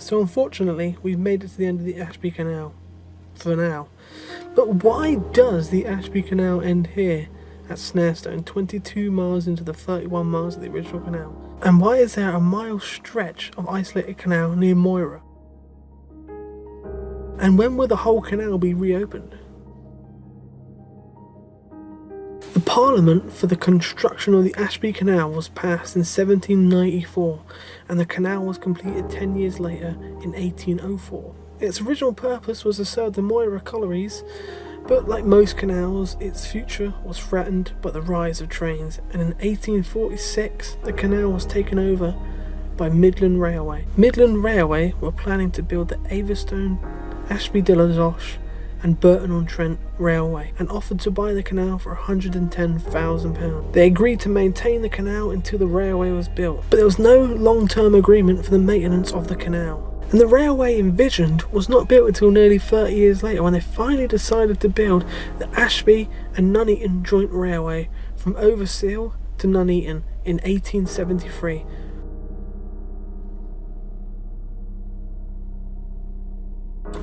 So unfortunately, we've made it to the end of the Ashby Canal. For now. But why does the Ashby Canal end here at Snarestone, 22 miles into the 31 miles of the original canal? And why is there a mile stretch of isolated canal near Moira? And when will the whole canal be reopened? The Parliament for the construction of the Ashby Canal was passed in 1794, and the canal was completed 10 years later in 1804. Its original purpose was to serve the Moira collieries, but like most canals, its future was threatened by the rise of trains, and in 1846 the canal was taken over by Midland Railway. Midland Railway were planning to build the Averstone, Ashby de la Zoche and Burton-on-Trent Railway, and offered to buy the canal for £110,000. They agreed to maintain the canal until the railway was built, but there was no long-term agreement for the maintenance of the canal. And the railway envisioned was not built until nearly 30 years later, when they finally decided to build the Ashby and Nuneaton Joint Railway from Overseal to Nuneaton in 1873.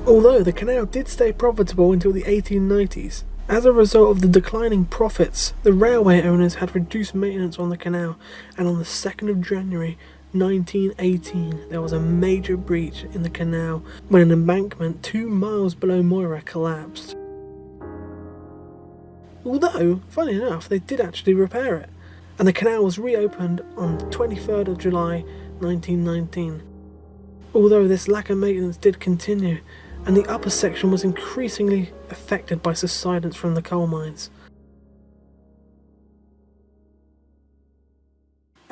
Although the canal did stay profitable until the 1890s, as a result of the declining profits, the railway owners had reduced maintenance on the canal, and on the 2nd of January 1918 there was a major breach in the canal when an embankment 2 miles below Moira collapsed. Although, funny enough, they did actually repair it, and the canal was reopened on the 23rd of July 1919. Although this lack of maintenance did continue, and the upper section was increasingly affected by subsidence from the coal mines.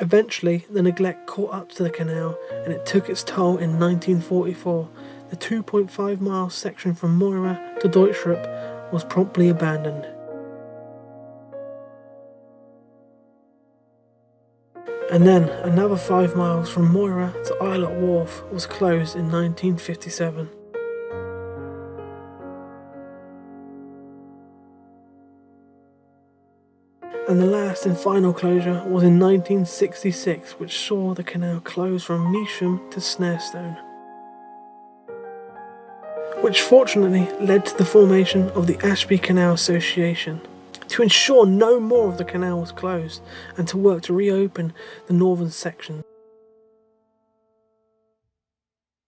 Eventually, the neglect caught up to the canal, and it took its toll in 1944. The 2.5 mile section from Moira to Deutschrup was promptly abandoned. And then another 5 miles from Moira to Islet Wharf was closed in 1957. And the last and final closure was in 1966, which saw the canal close from Measham to Snarestone, which fortunately led to the formation of the Ashby Canal Association, to ensure no more of the canal was closed, and to work to reopen the northern section.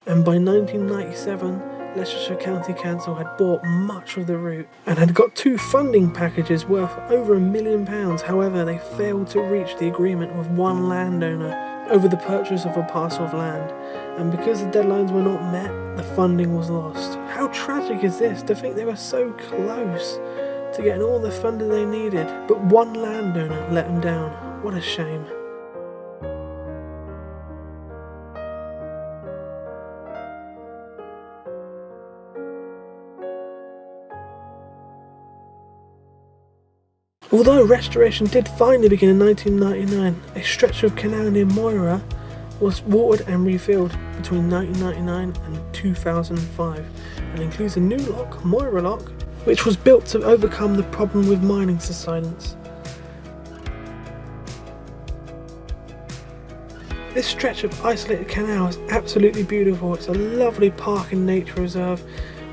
And by 1997, Leicestershire County Council had bought much of the route and had got 2 funding packages worth over £1 million. However, they failed to reach the agreement with one landowner over the purchase of a parcel of land, and because the deadlines were not met, the funding was lost. How tragic is this, to think they were so close to getting all the funding they needed, but one landowner let them down. What a shame. Although restoration did finally begin in 1999, a stretch of canal near Moira was watered and refilled between 1999 and 2005, and includes a new lock, Moira Lock, which was built to overcome the problem with mining subsidence. This stretch of isolated canal is absolutely beautiful. It's a lovely park and nature reserve,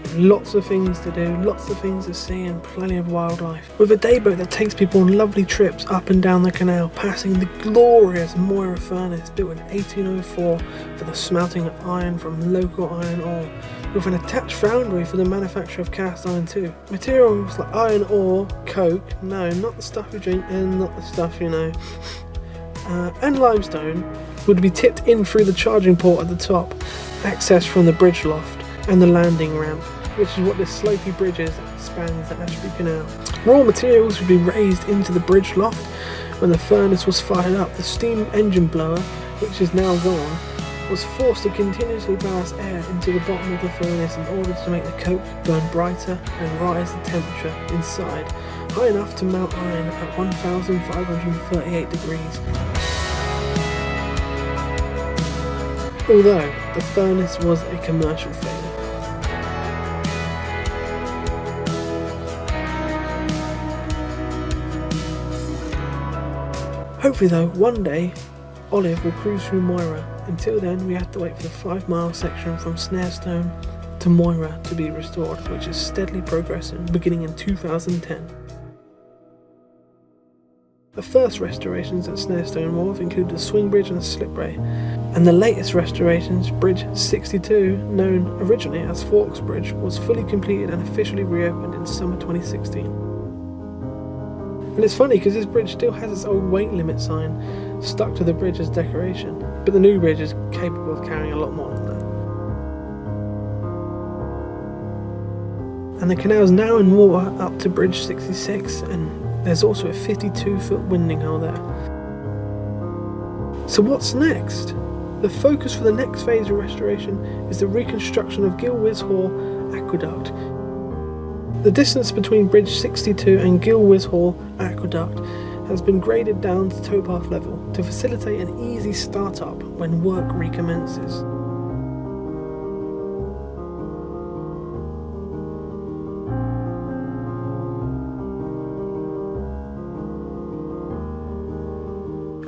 with lots of things to do, lots of things to see, and plenty of wildlife. With a dayboat that takes people on lovely trips up and down the canal, passing the glorious Moira furnace built in 1804 for the smelting of iron from local iron ore, with an attached foundry for the manufacture of cast iron too. Materials like iron ore, coke, no, not the stuff you drink and not the stuff you know, and limestone would be tipped in through the charging port at the top, accessed from the bridge loft and the landing ramp, which is what this slopey bridge is that spans the Ashby Canal. Raw materials would be raised into the bridge loft. When the furnace was fired up, the steam engine blower, which is now gone, was forced to continuously blast air into the bottom of the furnace in order to make the coke burn brighter and rise the temperature inside high enough to melt iron at 1538 degrees. Although the furnace was a commercial failure. Hopefully though, one day Olive will cruise through Moira. Until then, we have to wait for the 5-mile section from Snarestone to Moira to be restored, which is steadily progressing, beginning in 2010. The first restorations at Snarestone Wharf included the swing bridge and the slipway, and the latest restorations, Bridge 62, known originally as Forks Bridge, was fully completed and officially reopened in summer 2016. And it's funny because this bridge still has its old weight limit sign stuck to the bridge as decoration, but the new bridge is capable of carrying a lot more than that. And the canal is now in water up to Bridge 66, and there's also a 52-foot winding hole there. So what's next? The focus for the next phase of restoration is the reconstruction of Gilwys Hall Aqueduct. The distance between Bridge 62 and Gilwys Hall Aqueduct has been graded down to towpath level to facilitate an easy start-up when work recommences.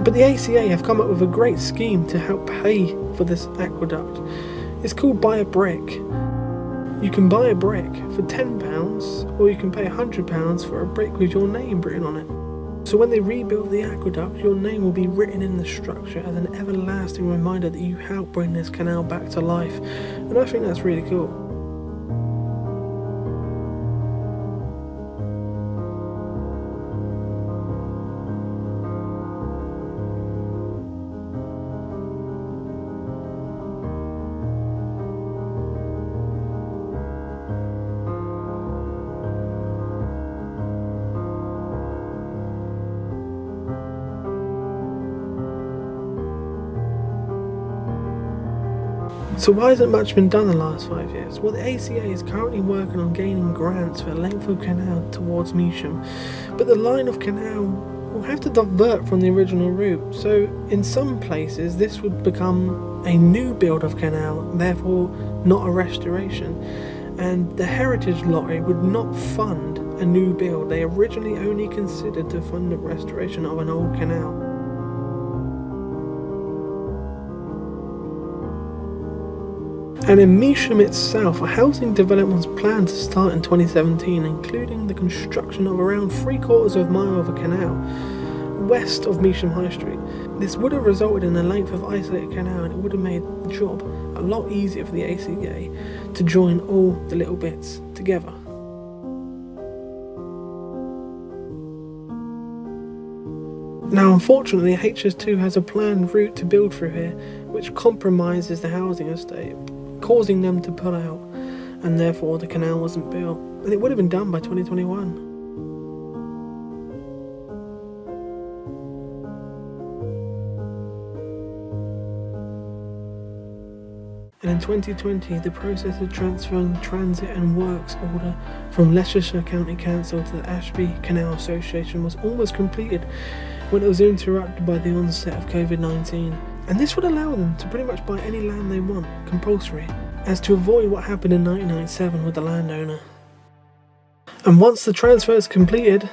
But the ACA have come up with a great scheme to help pay for this aqueduct. It's called Buy a Brick. You can buy a brick for £10, or you can pay £100 for a brick with your name written on it. So when they rebuild the aqueduct, your name will be written in the structure as an everlasting reminder that you helped bring this canal back to life. And I think that's really cool. So why hasn't much been done in the last 5 years? Well, the ACA is currently working on gaining grants for a length of canal towards Measham, but the line of canal will have to divert from the original route. So in some places this would become a new build of canal, therefore not a restoration. And the Heritage Lottery would not fund a new build. They originally only considered to fund the restoration of an old canal. And in Measham itself, a housing development was planned to start in 2017, including the construction of around 3/4 of a mile of a canal west of Measham High Street. This would have resulted in a length of isolated canal, and it would have made the job a lot easier for the ACA to join all the little bits together. Now unfortunately, HS2 has a planned route to build through here which compromises the housing estate, causing them to pull out, and therefore the canal wasn't built, and it would have been done by 2021. And in 2020, the process of transferring the transit and works order from Leicestershire County Council to the Ashby Canal Association was almost completed when it was interrupted by the onset of COVID-19. And this would allow them to pretty much buy any land they want, compulsory, as to avoid what happened in 1997 with the landowner. And once the transfer is completed,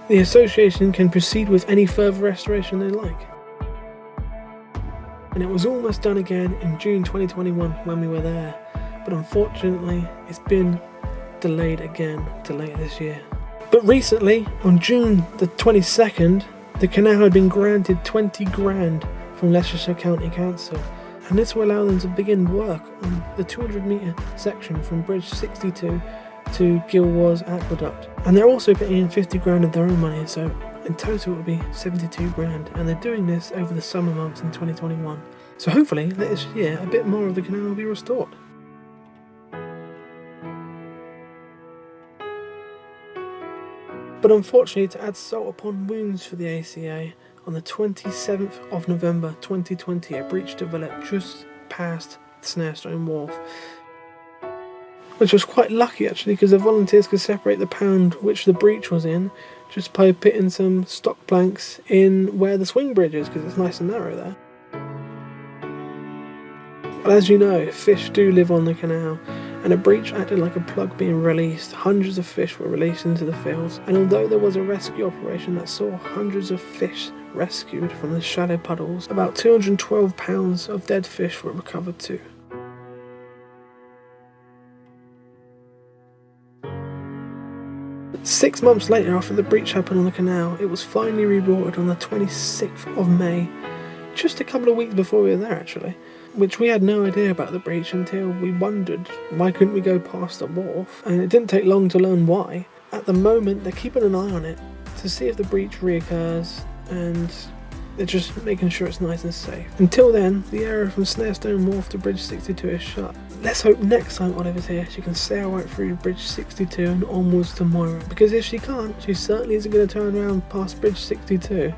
the association can proceed with any further restoration they like. And it was almost done again in June 2021 when we were there, but unfortunately it's been delayed again to later this year. But recently, on June the 22nd, the canal had been granted 20 grand from Leicestershire County Council, and this will allow them to begin work on the 200-metre section from Bridge 62 to Gilwys Aqueduct. And they're also putting in 50 grand of their own money, so in total it will be 72 grand, and they're doing this over the summer months in 2021. So hopefully this year a bit more of the canal will be restored. But unfortunately, to add salt upon wounds for the ACA, on the 27th of November 2020, a breach developed just past Snarestone Wharf, which was quite lucky actually, because the volunteers could separate the pound which the breach was in just by putting some stock planks in where the swing bridge is, because it's nice and narrow there. But as you know, fish do live on the canal, and a breach acted like a plug being released. Hundreds of fish were released into the fields, and although there was a rescue operation that saw hundreds of fish rescued from the shallow puddles. About 212 pounds of dead fish were recovered too. But 6 months later, after the breach happened on the canal, it was finally reported on the 26th of May, just a couple of weeks before we were there actually, which we had no idea about the breach until we wondered why couldn't we go past the wharf, and it didn't take long to learn why. At the moment, they're keeping an eye on it to see if the breach reoccurs, and they're just making sure it's nice and safe. Until then, the area from Snarestone Wharf to Bridge 62 is shut. Let's hope next time Oliver's here she can sail right through Bridge 62 and onwards to Moira, because if she can't, she certainly isn't going to turn around past Bridge 62.